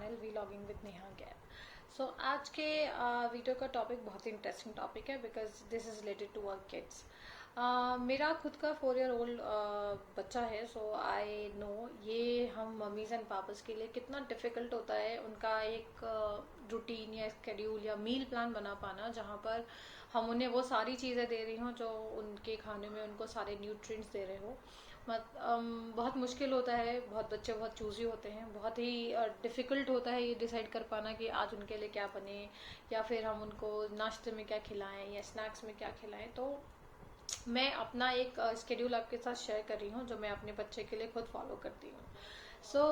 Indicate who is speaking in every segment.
Speaker 1: Channel vlogging with Neha गैर। सो आज के वीडियो का टॉपिक बहुत ही इंटरेस्टिंग टॉपिक है because this is related to our kids. मेरा खुद का 4 ईयर ओल्ड बच्चा है। सो आई नो ये हम मम्मीज एंड पापास के लिए कितना डिफिकल्ट होता है उनका एक रूटीन या स्केड्यूल या मील प्लान बना पाना, जहाँ पर हम उन्हें वो सारी चीज़ें दे रही हों जो उनके खाने में उनको सारे न्यूट्रिएंट्स दे रहे हो। बहुत मुश्किल होता है। बहुत बच्चे बहुत चूजी होते हैं। बहुत ही डिफ़िकल्ट होता है ये डिसाइड कर पाना कि आज उनके लिए क्या बने, या फिर हम उनको नाश्ते में क्या खिलाएं या स्नैक्स में क्या खिलाएं। तो मैं अपना एक स्केड्यूल आपके साथ शेयर कर रही हूँ जो मैं अपने बच्चे के लिए खुद फॉलो करती हूँ। So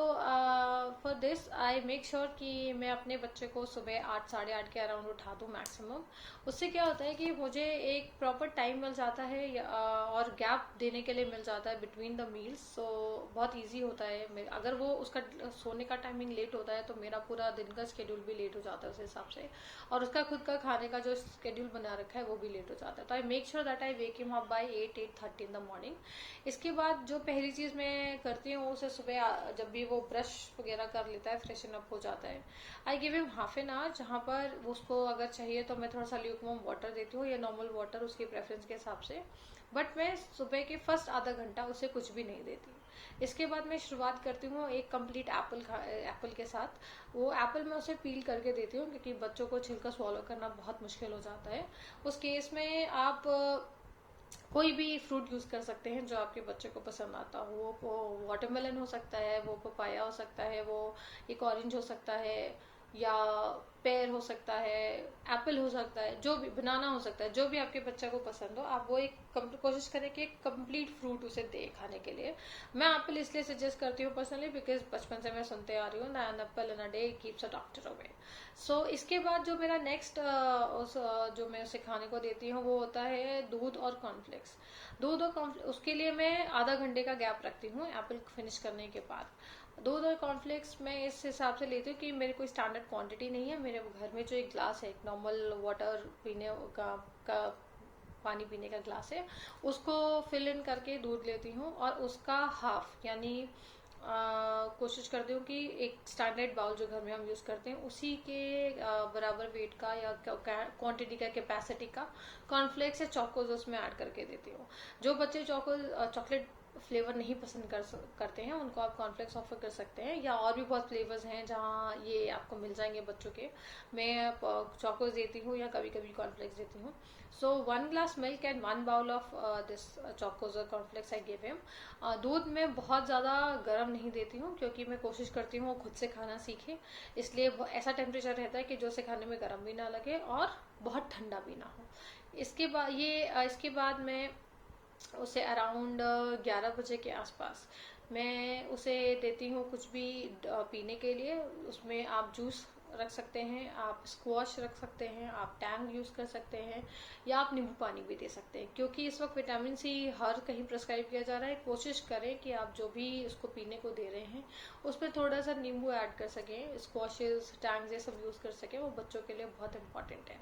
Speaker 1: for this I make sure कि मैं अपने बच्चे को सुबह 8 साढ़े 8 के अराउंड उठा दूँ मैक्सिमम। उससे क्या होता है कि मुझे एक प्रॉपर टाइम मिल जाता है और गैप देने के लिए मिल जाता है बिटवीन द मील्स। सो बहुत इजी होता है। अगर वो उसका सोने का टाइमिंग लेट होता है तो मेरा पूरा दिन का स्केड्यूल भी लेट हो जाता है उस हिसाब से, और उसका खुद का खाने का जो स्केड्यूल बना रखा है वो भी लेट हो जाता है। तो I make sure that I wake him up by 8-8:30 in the morning. इसके बाद जो पहली चीज़ मैं करती हूँ उसे सुबह जब भी वो ब्रश वगैरह कर लेता है, फ्रेशन अप हो जाता है, आई give him half an hour, जहाँ पर उसको अगर चाहिए तो मैं थोड़ा सा ल्यूकवार्म वाटर देती हूँ या नॉर्मल वाटर उसकी प्रेफरेंस के हिसाब से। बट मैं सुबह के फर्स्ट आधा घंटा उसे कुछ भी नहीं देती। इसके बाद मैं शुरुआत करती हूँ एक कंप्लीट एप्पल के साथ। वो एप्पल मैं उसे पील करके देती हूँ क्योंकि बच्चों को छिलका स्वॉलो करना बहुत मुश्किल हो जाता है। उस केस में आप कोई भी फ्रूट यूज कर सकते हैं जो आपके बच्चे को पसंद आता हो। वो वाटरमेलन हो सकता है, वो पपाया हो सकता है, वो एक ऑरेंज हो सकता है, या पेयर हो सकता है, एप्पल हो सकता है, जो भी बनाना हो सकता है, जो भी आपके बच्चे को पसंद हो। आप वो एक कोशिश करें कि एक कंप्लीट फ्रूट उसे दे खाने के लिए। मैं एप्पल इसलिए सजेस्ट करती हूँ पर्सनली बिकॉज बचपन से मैं सुनते आ रही हूँ an apple in a day keeps a doctor away. So इसके बाद जो मेरा नेक्स्ट जो मैं उसे खाने को देती हूँ वो होता है दूध और कॉर्नफ्लेक्स। दूध और उसके लिए मैं आधा घंटे का गैप रखती हूँ एप्पल फिनिश करने के बाद। दूध और कॉर्नफ्लेक्स मैं इस हिसाब से लेती हूँ कि मेरे कोई स्टैंडर्ड क्वांटिटी नहीं है। मेरे घर में जो एक ग्लास है, एक नॉर्मल वाटर पीने का पानी पीने का ग्लास है, उसको फिल इन करके दूध लेती हूँ और उसका हाफ यानी कोशिश करती हूँ कि एक स्टैंडर्ड बाउल जो घर में हम यूज करते हैं उसी के बराबर वेट का या क्वांटिटी का, कैपेसिटी का कॉर्नफ्लेक्स या चॉकोज उसमें ऐड करके देती हूँ। जो बच्चे चॉकलेट फ्लेवर नहीं पसंद करते हैं उनको आप कॉर्नफ्लेक्स ऑफर कर सकते हैं, या और भी बहुत फ्लेवर्स हैं जहाँ ये आपको मिल जाएंगे बच्चों के। मैं चॉकोज देती हूँ या कभी कभी कॉर्नफ्लेक्स देती हूँ। So 1 glass milk and 1 bowl of this chocos और कॉर्नफ्लेक्स आई गिव हिम। दूध में बहुत ज़्यादा गर्म नहीं देती हूँ क्योंकि मैं कोशिश करती हूँ वो खुद से खाना सीखे। इसलिए ऐसा टेम्परेचर रहता है कि जो उसे खाने में गर्म भी ना लगे और बहुत ठंडा भी ना हो। इसके बाद मैं उसे अराउंड 11 बजे के आसपास मैं उसे देती हूँ कुछ भी पीने के लिए। उसमें आप जूस रख सकते हैं, आप स्क्वॉश रख सकते हैं, आप टैंग यूज कर सकते हैं, या आप नींबू पानी भी दे सकते हैं। क्योंकि इस वक्त विटामिन सी हर कहीं प्रिस्क्राइब किया जा रहा है। कोशिश करें कि आप जो भी उसको पीने को दे रहे हैं उसमें थोड़ा सा नींबू ऐड कर सकें, स्क्वॉशेस टैंग्स ये सब यूज कर सकें। वो बच्चों के लिए बहुत इंपॉर्टेंट है।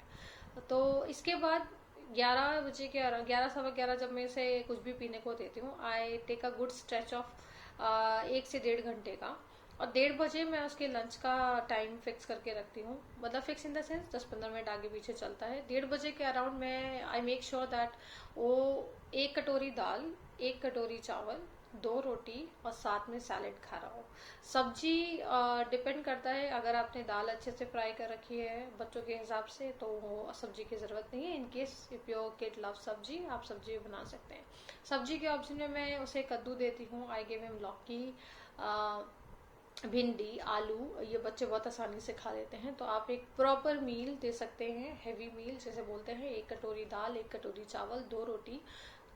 Speaker 1: तो इसके बाद 11 बजे के 11 सवा 11 जब मैं इसे कुछ भी पीने को देती हूँ, I take a good stretch of 1 से 1.5 घंटे का। और 1:30 मैं उसके लंच का टाइम फिक्स करके रखती हूँ, मतलब fix in the sense 10-15 minute आगे पीछे चलता है। 1:30 के अराउंड मैं आई मेक श्योर दैट वो 1 कटोरी दाल, 1 कटोरी चावल, 2 रोटी और साथ में सैलेड खा रहा हो। सब्जी डिपेंड करता है, अगर आपने दाल अच्छे से फ्राई कर रखी है बच्चों के हिसाब से तो सब्जी की जरूरत नहीं है। In case if your kid love सब्जी, आप सब्जी भी बना सकते हैं। सब्जी के ऑप्शन में मैं उसे कद्दू देती हूँ, आई गिव हिम लौकी, भिंडी, आलू। ये बच्चे बहुत आसानी से खा लेते हैं। तो आप एक प्रॉपर मील दे सकते हैं, हैवी मील जैसे बोलते हैं। 1 कटोरी दाल, 1 कटोरी चावल, 2 रोटी,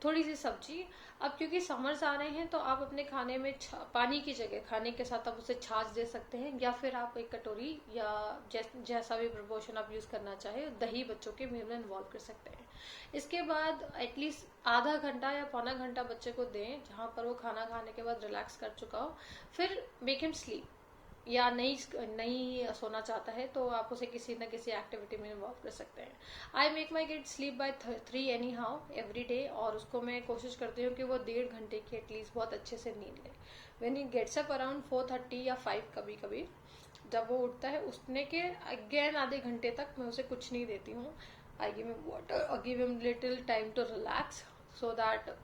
Speaker 1: थोड़ी सी सब्जी। अब क्योंकि समर्स आ रहे हैं तो आप अपने खाने में पानी की जगह खाने के साथ आप उसे छाछ दे सकते हैं, या फिर आप 1 कटोरी या जैसा भी प्रपोर्शन आप यूज करना चाहे दही बच्चों के मील में इन्वॉल्व कर सकते हैं। इसके बाद एटलीस्ट आधा घंटा या पौना घंटा बच्चे को दें जहां पर वो खाना खाने के बाद रिलैक्स कर चुका हो। फिर मेक हिम स्लीप, या नहीं सोना चाहता है तो आप उसे किसी न किसी एक्टिविटी में इन्वॉल्व कर सकते हैं। I make my kid sleep by 3 any how every day, और उसको मैं कोशिश करती हूँ कि वो 1.5 घंटे की एटलीस्ट बहुत अच्छे से नींद ले। When he gets up around 4:30 या 5 कभी कभी, जब वो उठता है उठने के अगेन आधे घंटे तक मैं उसे कुछ नहीं देती हूँ. I give him water, I give him little time to relax, so that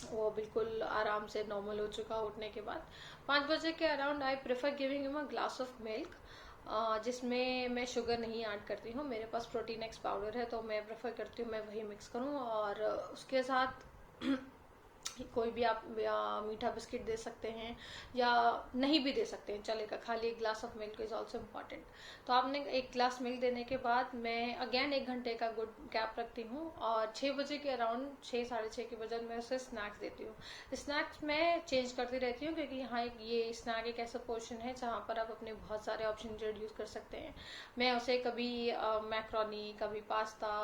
Speaker 1: वो बिल्कुल आराम से नॉर्मल हो चुका उठने के बाद. 5 बजे के around I prefer giving him a glass of milk, जिसमें मैं शुगर नहीं ऐड करती हूँ. मेरे पास प्रोटीन एक्स पाउडर है तो मैं प्रेफर करती हूँ मैं वही मिक्स करूँ, और उसके साथ कोई भी आप मीठा बिस्किट दे सकते हैं या नहीं भी दे सकते हैं, चलेगा. खाली एक glass of milk is also important. तो आपने एक ग्लास मिल्क देने के बाद मैं अगेन 1 घंटे का गुड गैप रखती हूँ, और 6 बजे के अराउंड 6 साढ़े 6 के बजे मैं उसे स्नैक्स देती हूँ. स्नैक्स मैं चेंज करती रहती हूँ क्योंकि यहाँ ये स्नैक एक ऐसा पोर्शन है जहाँ पर आप अपने बहुत सारे ऑप्शन इंट्रोड्यूस कर सकते हैं. मैं उसे कभी मैक्रोनी, कभी पास्ता,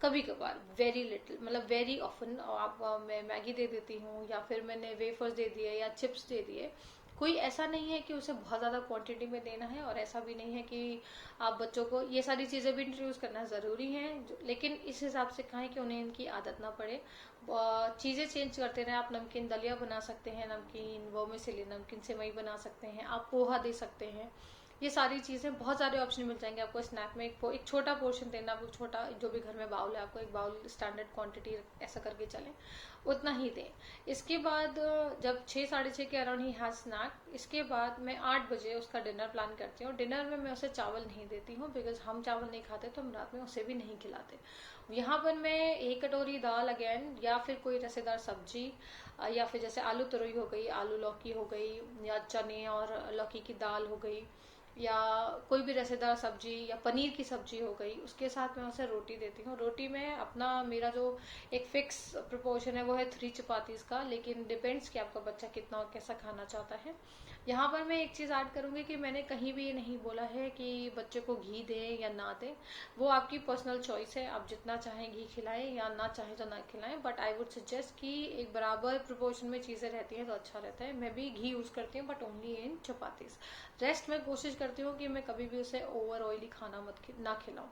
Speaker 1: कभी कभार वेरी लिटिल, मतलब वेरी ऑफन आप मैं मैगी दे देती हूँ, या फिर मैंने वेफर्स दे दिए या चिप्स दे दिए. कोई ऐसा नहीं है कि उसे बहुत ज़्यादा क्वांटिटी में देना है, और ऐसा भी नहीं है कि आप बच्चों को ये सारी चीज़ें भी इंट्रोड्यूस करना ज़रूरी है, लेकिन इस हिसाब से कहें कि उन्हें इनकी आदत ना पड़े. चीज़ें चेंज करते रहें. आप नमकीन दलिया बना सकते हैं, नमकीन वर्मिसेली, नमकीन सेवई बना सकते हैं, आप पोहा दे सकते हैं. ये सारी चीज़ें बहुत सारे ऑप्शन मिल जाएंगे आपको स्नैक में. एक छोटा पोर्शन देना, आप छोटा जो भी घर में बाउल है आपको एक बाउल स्टैंडर्ड क्वांटिटी ऐसा करके चलें, उतना ही दें. इसके बाद जब 6 साढ़े 6 के अराउंड ही हैज स्नैक, इसके बाद मैं 8 बजे उसका डिनर प्लान करती हूँ. डिनर में मैं उसे चावल नहीं देती हूँ बिकॉज हम चावल नहीं खाते, तो हम रात में उसे भी नहीं खिलाते. यहाँ पर मैं 1 कटोरी दाल अगेन, या फिर कोई रसेदार सब्जी, या फिर जैसे आलू तुरई हो गई, आलू लौकी हो गई, या चने और लौकी की दाल हो गई, या कोई भी रसेदार सब्जी या पनीर की सब्जी हो गई, उसके साथ मैं उसे रोटी देती हूँ. रोटी में अपना मेरा जो एक फिक्स प्रोपोर्शन है वो है 3 चपातीज का, लेकिन डिपेंड्स कि आपका बच्चा कितना और कैसा खाना चाहता है. यहाँ पर मैं एक चीज़ ऐड करूंगी कि मैंने कहीं भी ये नहीं बोला है कि बच्चे को घी दें या ना दें. वो आपकी पर्सनल चॉइस है, आप जितना चाहें घी खिलाएं या ना चाहें तो ना खिलाएं, बट आई वुड सजेस्ट कि एक बराबर प्रोपोर्शन में चीज़ें रहती हैं तो अच्छा रहता है. मैं भी घी यूज़ करती हूँ but only in chapatis. Rest मैं कोशिश करती हूँ कि मैं कभी भी उसे ओवर ऑयली खाना ना खिलाऊं.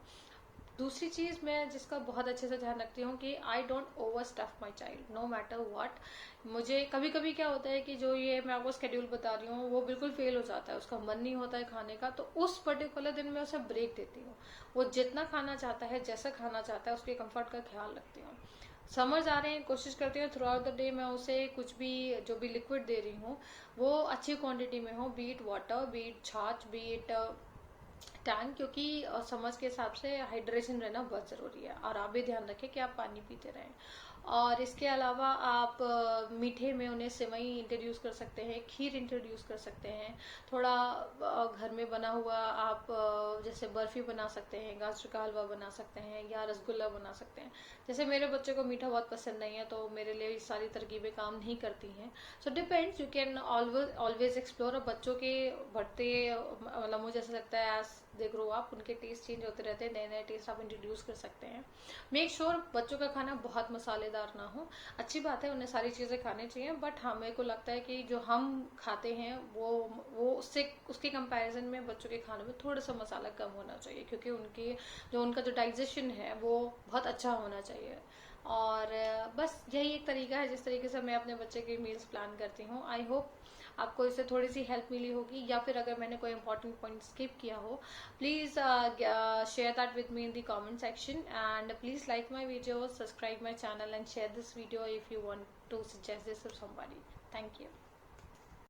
Speaker 1: दूसरी चीज मैं जिसका बहुत अच्छे से ध्यान रखती हूँ कि I don't over stuff my child no matter what. मुझे कभी कभी क्या होता है कि जो ये मैं आपको स्केड्यूल बता रही हूँ वो बिल्कुल फेल हो जाता है, उसका मन नहीं होता है खाने का, तो उस पर्टिकुलर दिन मैं उसे ब्रेक देती हूँ. वो जितना खाना चाहता है, जैसा खाना चाहता है, उसके कंफर्ट का ख्याल रखती हूँ. समर्स आ रहे हैं, कोशिश करती हूँ थ्रू आउट द डे मैं उसे कुछ भी जो भी लिक्विड दे रही हूँ वो अच्छी क्वांटिटी में हो, बीट वाटर, बीट छाछ, बीट टैंक, क्योंकि समझ के हिसाब से हाइड्रेशन रहना बहुत ज़रूरी है. और आप भी ध्यान रखें कि आप पानी पीते रहें. और इसके अलावा आप मीठे में उन्हें सेवई इंट्रोड्यूस कर सकते हैं, खीर इंट्रोड्यूस कर सकते हैं. थोड़ा घर में बना हुआ आप जैसे बर्फी बना सकते हैं, गाजर का हलवा बना सकते हैं, या रसगुल्ला बना सकते हैं. जैसे मेरे बच्चे को मीठा बहुत पसंद नहीं है तो मेरे लिए सारी तरकीबें काम नहीं करती हैं. So depends, you can always explore. बच्चों के बढ़ते मतलब मुझे ऐसा लगता है एज दे ग्रो अप उनके टेस्ट चेंज होते रहते हैं, नए नए टेस्ट आप इंट्रोड्यूस कर सकते हैं. मेक श्योर बच्चों का खाना बहुत मसालेदार ना हो. अच्छी बात है उन्हें सारी चीज़ें खानी चाहिए, बट हाँ मेरे को लगता है कि जो हम खाते हैं वो उससे उसके कंपैरिजन में बच्चों के खाने में थोड़ा सा मसाला कम होना चाहिए, क्योंकि उनका जो डाइजेशन है वो बहुत अच्छा होना चाहिए. और बस यही एक तरीका है जिस तरीके से मैं अपने बच्चे के मील्स प्लान करती हूँ. आई होप आपको इससे थोड़ी सी हेल्प मिली होगी, या फिर अगर मैंने कोई इंपॉर्टेंट पॉइंट स्किप किया हो, please share that with me in the comment section. And please like my video, subscribe my channel, and share this video if you want to suggest this to somebody. Thank you.